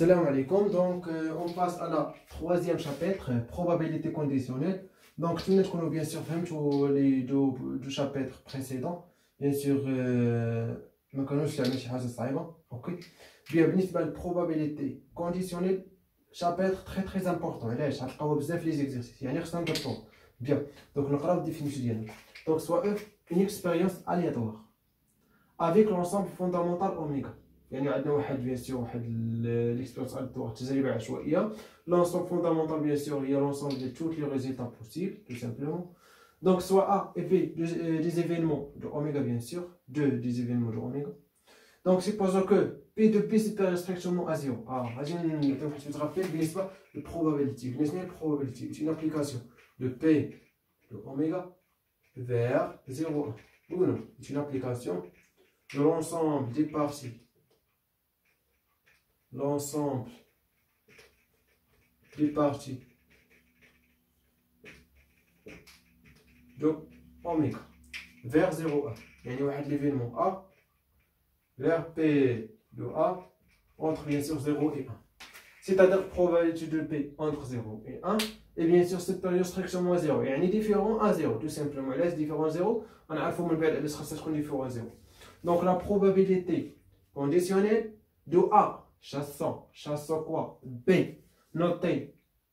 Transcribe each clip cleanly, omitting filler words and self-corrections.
Salam alaikum. Donc, on passe à la troisième chapitre, probabilité conditionnelle. Donc, nous connaissons bien sûr les deux chapitres précédents. Bien sûr, ما كانوش يعني شي حاجة صعيبة. OK. Bien, بالنسبة للprobabilité conditionnelle, chapitre très important. علاش غتلقاوها بزاف لي زيكزيرسيس يعني خصنا نضبطوه. Bien. Donc, نقراو الديفينيسيون ديالنا. Donc, soit une expérience aléatoire avec l'ensemble fondamental oméga. يعني عندنا واحد بيان سور واحد ليكسبيريونس الياتوار تجربه عشوائيه. لونسومبل فوندامونتال بيان سور هي لونسومبل ديال توت لي ريزولتا بوسيبل tout simplement. Donc soit A et B des événements de oméga bien sûr, des événements de oméga. Donc supposons que P de B supérieur strictement à 0. غادي نعطيو واحد التغافل بالنسبه للprobability. بالنسبه للprobability c'est une application de P de oméga vers 0. Ou non, c'est une application de l'ensemble des parties. L'ensemble des parties de oméga vers 0A. Il y a un événement A vers P de A entre bien sûr 0 et 1. C'est-à-dire probabilité de P entre 0 et 1 et bien sûr supérieur strictement à 0. Il y a un différent à 0 tout simplement. Là, différent à 0, on a alpha moins bête, différent à 0. Donc la probabilité conditionnelle de A chassant quoi? B. Notez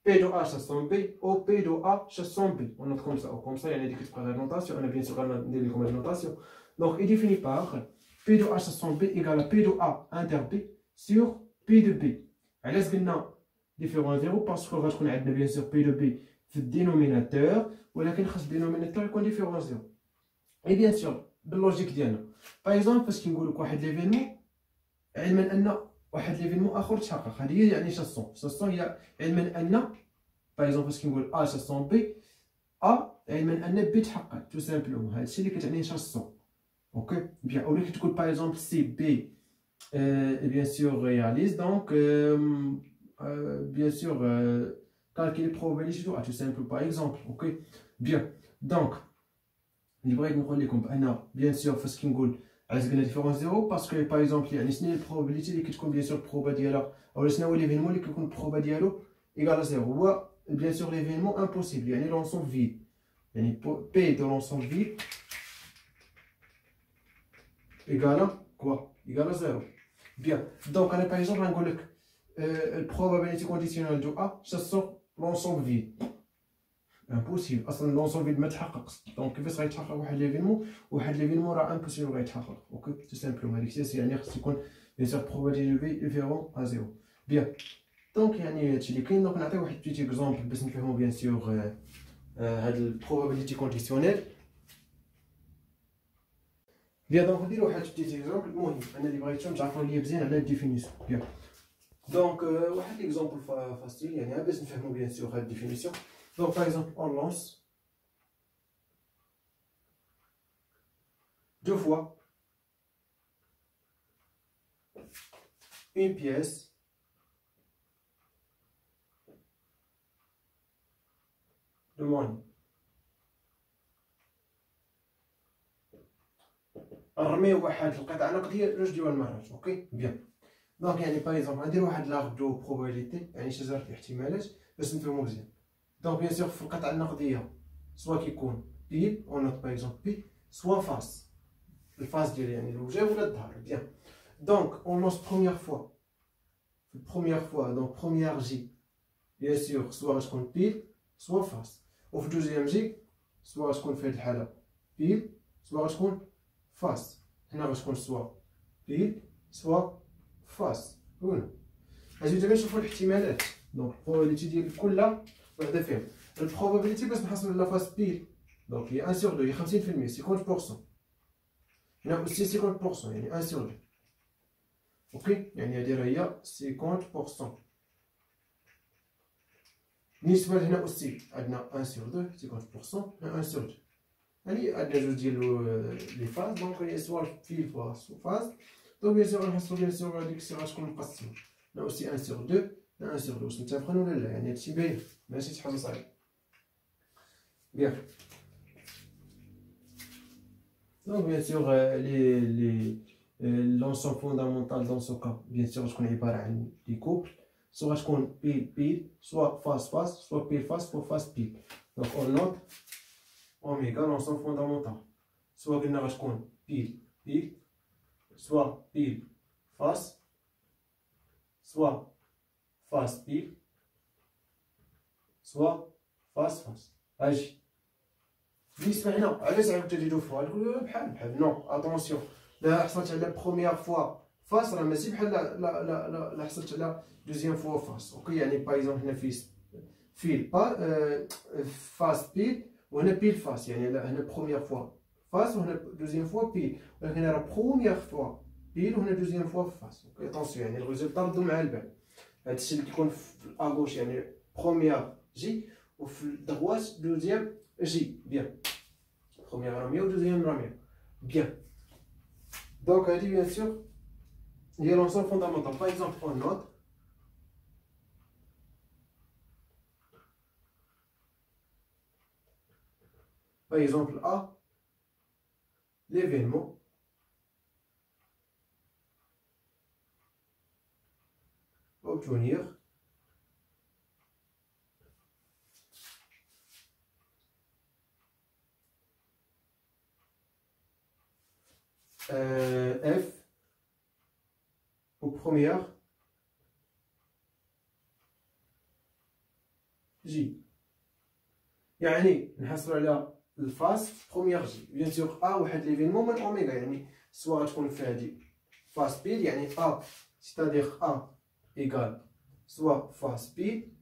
P de A chassant B ou P de A chassant B. On note comme ça. Ou comme ça, il y a une écriture par notation. On a bien sûr une comme notation. Donc, il définit par P de A chassant B égale à P de A inter B sur P de B. Alors, est-ce qu'on a différent à 0 parce qu'on a bien sûr P de B في الدينوميناتور ولكن خاص الدينوميناتور يكون différent à 0. Et bien sûr, باللوجيك ديالنا. Par exemple, فاش كنقول لك واحد ليفينمون علما ان واحد ليفينمون اخر تحقق هذه هي يعني شاسون هي علما ان باغ اكزومبل فاش كنقول ا شاسون بي علما ان بي تحقق تو سامبلومون هذا الشيء اللي كتعني شاسون اوكي بيان او اللي كتقول باغ اكزومبل سي بي بيان سور رياليز دونك بيان سور calculer probabilité de A tout simplement par exemple ok bien donc اللي بغيت نقول لكم بان بيان سور فاش كنقول علاش قلنا ديفيرونس زيرو باسكو باغ اكزومبل يعني شنو هي البروبابيليتي اللي كتكون بيان سور البروبا ديالها او شنو هو ليفينمون اللي كيكون البروبا ديالو ايكال زيرو هو بيان سور ليفينمون امبوسيبل يعني لونسومبل فيد يعني بي دو لونسومبل فيد ايكال كوا ايكال زيرو بيان دونك انا باغ اكزومبل غنقول لك البروبابيليتي كونديسيونيل دو ا شاسون لونسومبل فيد امبوسيبل اصلا لونسون فيد ما تحققش دونك كيفاش غيتحقق واحد ليفينمون راه امبوسيبل غيتحقق اوكي تو سامبلومون هذيك الشيء يعني خص يكون بيان سور probabilité في ديفيرون ا زيرو بيان دونك يعني هادشي اللي كاين دونك نعطيو واحد بيتي اكزومبل باش نفهمو بيان سور هاد البروبابيليتي كونديسيونيل بيان دونك نديرو واحد بيتي اكزومبل المهم انا اللي بغيتو تعرفوا ليا مزيان على الديفينيسيون بيان دونك واحد اكزومبل فاستيل يعني باش نفهمو بيان سور هاد الديفينيسيون. Donc par exemple, on lance deux fois une pièce de monnaie. نرميو واحد القطعة نقدية جوج ديال المرات، اوكي؟ بيان. دونك يعني باغ اكزومبل غندير واحد لاغ دو بروبابيليتي يعني شجرة الاحتمالات باش نفهمو مزيان. Donc bien sûr, faut القطعة النقدية soit كيكون بيل on note par exemple بي soit face الفاس ديال يعني الوجه ولا الظهر bien donc on lance première fois donc première J bien sûr soit غتكون بيل soit face وفي deuxième J soit غتكون في هاد الحالة بيل soit غتكون face هنا غتكون soit بيل soit face هنا غادي دابا نشوفو الاحتمالات donc probability ديال كلها وحده فيهم البروبابيليتي باش نحصلوا لا فاس بيل دونك هي 1 sur 2 هي 50% 50% هنا اوسي 50% يعني 1 sur 2 اوكي يعني هادي راه هي 50% بالنسبه لهنا اوسي عندنا 1 sur 2 50% 1 sur 2 يعني عندنا جوج ديال لي فاز دونك هي سوا بيل فاز دونك بيان سور غنحصلوا بيان سور هاديك السي غتكون مقسمه هنا اوسي 1 sur 2 1 sur 2 واش متفقين ولا لا يعني هادشي باين ماشي شي حاجه صعيبه bien donc bien sûr l'ensemble fondamental dans ce cas, bien sûr, je connais pas des couples, soit je connais pile, soit face, soit pile face, soit face pile. Donc on note oméga, l'ensemble fondamental. Soit je connais pile, soit pile face, soit face pile, soit face. Agis. بالنسبة هنا علاش عاود تزيدو فوا بحال نو اتونسيون لا حصلت على بروميير فوا فاس راه ماشي بحال لا حصلت على دوزيام فوا فاس اوكي يعني باغ اكزومبل هنا فيل فاس بيل وهنا بيل فاس يعني هنا بروميير فوا فاس وهنا دوزيام فوا بيل ولكن راه بروميير فوا بيل وهنا دوزيام فوا فاس اوكي اتونسيون يعني الريزولتا ردو مع البال هادشي اللي كيكون في الاغوش يعني بروميير جي وفي الدغوات دوزيام جي بيان première ramée ou deuxième ramée. Bien. Donc, elle dit bien sûr, il y a l'ensemble fondamental. Par exemple, on note par exemple A, l'événement obtenir F au première J. يعني نحصل على الفاس بروميير جي بيان سور ا واحد ليفينمون من اوميغا يعني سوا غتكون في هادي فاس بيل يعني ا سيتادير ا ايكال سوا فاس بيل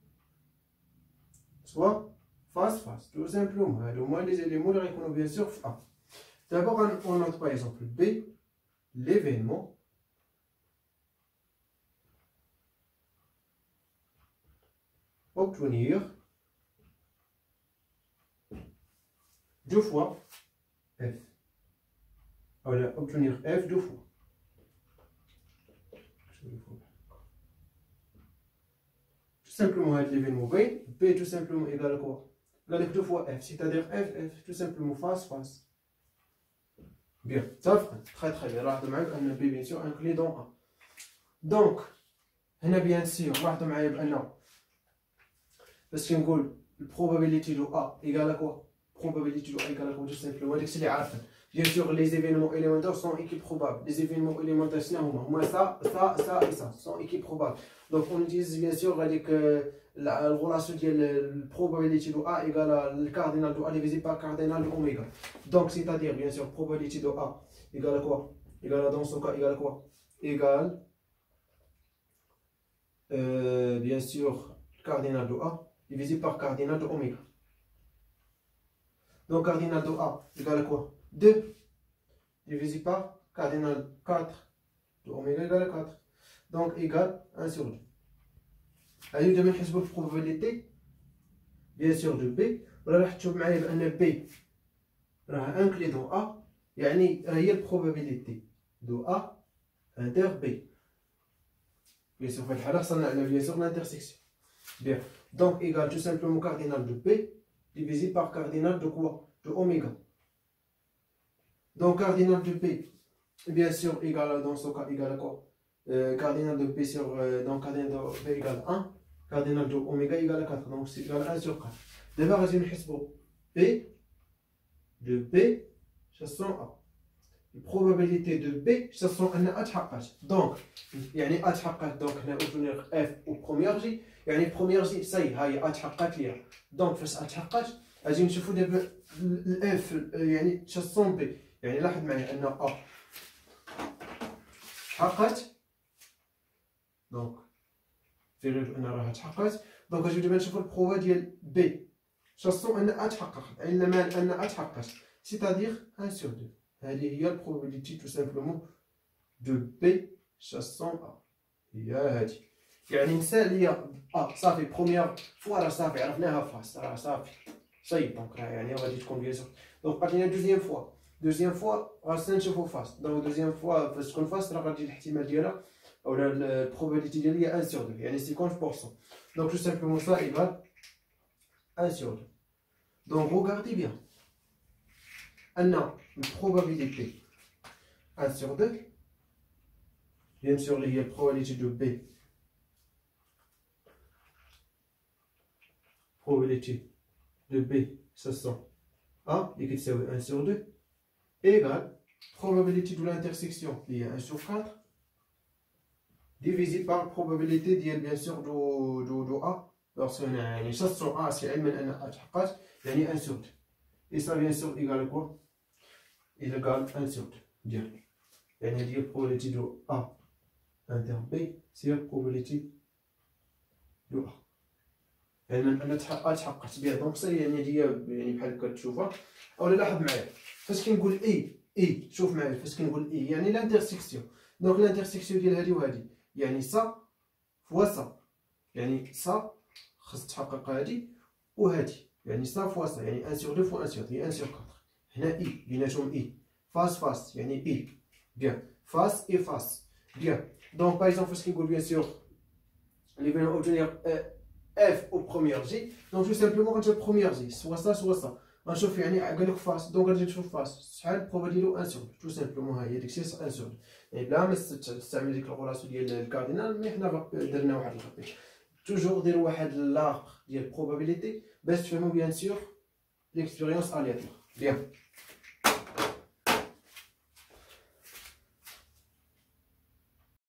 سوا فاس تو سامبلومون هادو هما لي زيليمون اللي غيكونوا بيان سور في ا. D'abord, on note par exemple B, l'événement obtenir deux fois F. Voilà, obtenir F deux fois. Tout simplement avec l'événement B tout simplement égal à quoi? Égal à deux fois F, c'est-à-dire F, tout simplement face. Bien, ça très bien. راح معاك ان بي بيان سور انكلي دون ا. دونك هنا بيان سور لاحظ معايا بان باش كنقول البروبابيليتي دو ا ايكال كوا probabilité دو ا ايكال كوا تو سامبلومون هاداكشي اللي عارفين. بيان سور لي زيفينمون اليمونتير سون ايكيبروبابل. لي زيفينمون اليمونتير شنو هما سا سون ايكيبروبابل. دونك اون utilise بيان سور هذيك الغولاسيون ديال البروبابيليتي دو ا ايكال الكاردينال دو ا ديفيزي بار كاردينال دو اوميغا. دونك سيتادير بيان سور probabilité دو ا ايكال كوا ايكال دون سو كا ايكال كوا ايكال bien sûr cardinal de A divisé par cardinal de oméga. Donc cardinal de A égale à quoi? 2 divisé par cardinal 4 de oméga égale à 4. Donc égale 1 sur 2. Allez, de mettre la probabilité bien sûr de B. ولا راح تشوف معايا بأن B راه inclus dans A يعني هي البروبابيليتي دو A inter B. Bien sûr, bien sûr l'intersection. Bien. Donc, égal tout simplement cardinal de P divisé par cardinal de quoi? De oméga. Donc, cardinal de P, bien sûr, égal dans ce cas, égal à quoi? Cardinal de P sur. Donc, cardinal de P égale 1. Cardinal de oméga égale à 4. Donc, c'est égal à 1 sur 4. D'abord, je vais P de P, ça sent A. probabilité de B ça sont انها اتحققت دونك يعني اتحققت دونك هنا اوبتونير اف او بروميير جي يعني بروميير جي سي هاي اتحققت ليها دونك فاش اتحققت غادي نشوفوا دابا الاف يعني تشصون بي يعني لاحظ معايا ان ا تحققت دونك فيريف ان راها تحققت دونك غادي دابا نشوفوا البروفا ديال بي تشصون انها اتحققت علما ان اتحققت سيتادير 1 sur 2. هذه هي البروبابيليتي تو سامبلومون دو بي شاسون ا هي هادي يعني مثال هي صافي بروميير فوا راه صافي عرفناها فاس راه صافي سي دونك راه يعني غادي تكون بيان سور دونك بقات لينا دوزيام فوا غادي نشوفو فاس دونك دوزيام فوا فاش تكون فاس راه غادي الاحتمال ديالها اولا البروبابيليتي ديالها هي 1 sur 2 يعني 50% دونك تو سامبلومون سا ايكال 1 sur 2 دونك regardez bien أن البروبابيليتي 1 sur 2 bien sûr اللي هي probabilité de B probabilité de B ça sent A اللي كتساوي 1 sur 2 égale probabilité de l'intersection اللي هي 1 sur 4 divisé par probabilité ديال bien sûr دو A lorsque يعني شخص A سي علما أن A تحققت يعني 1 sur 2 et ça bien sûr égale quoi il égale 1 sur 2 ديال يعني هذه هي probabilité دو A inter B c'est la probabilité دو A علما أن A تحققت بها دونك سي يعني هذه يعني بحال هكا تشوفها أو لاحظ معايا فاش كنقول إي شوف معايا فاش كنقول إي يعني لانترسيكسيون دونك لانترسيكسيون ديال هذه وهذه يعني سا فوا سا يعني سا خاص تحقق هذه وهذه يعني سا فوا سا يعني 1 sur 2 فوا 1 sur 2 هي 1 sur 4 هنا إي بيناتهم إي فاس فاس يعني إي بيان فاس إي فاس بيان دونك باغ اكزومبل فاش كنقول بيان سور اللي بغينا اوبتونيغ اف او بروميير جي دونك تو سامبلومون غنشوف بروميير جي سوا سا غنشوف يعني قال لك فاس دونك غادي نشوف فاس شحال البروبا ديالو 1 sur 2 تو سامبلومون ها هي داكشي 1 sur 2 يعني بلا ما تستعمل ديك الغولاسيون ديال الكاردينال مي حنا درنا واحد الغابي توجور ديروا واحد لاغ ديال probabilité باش تفهموا بيان سور ليكسبيريونس الياتور بيان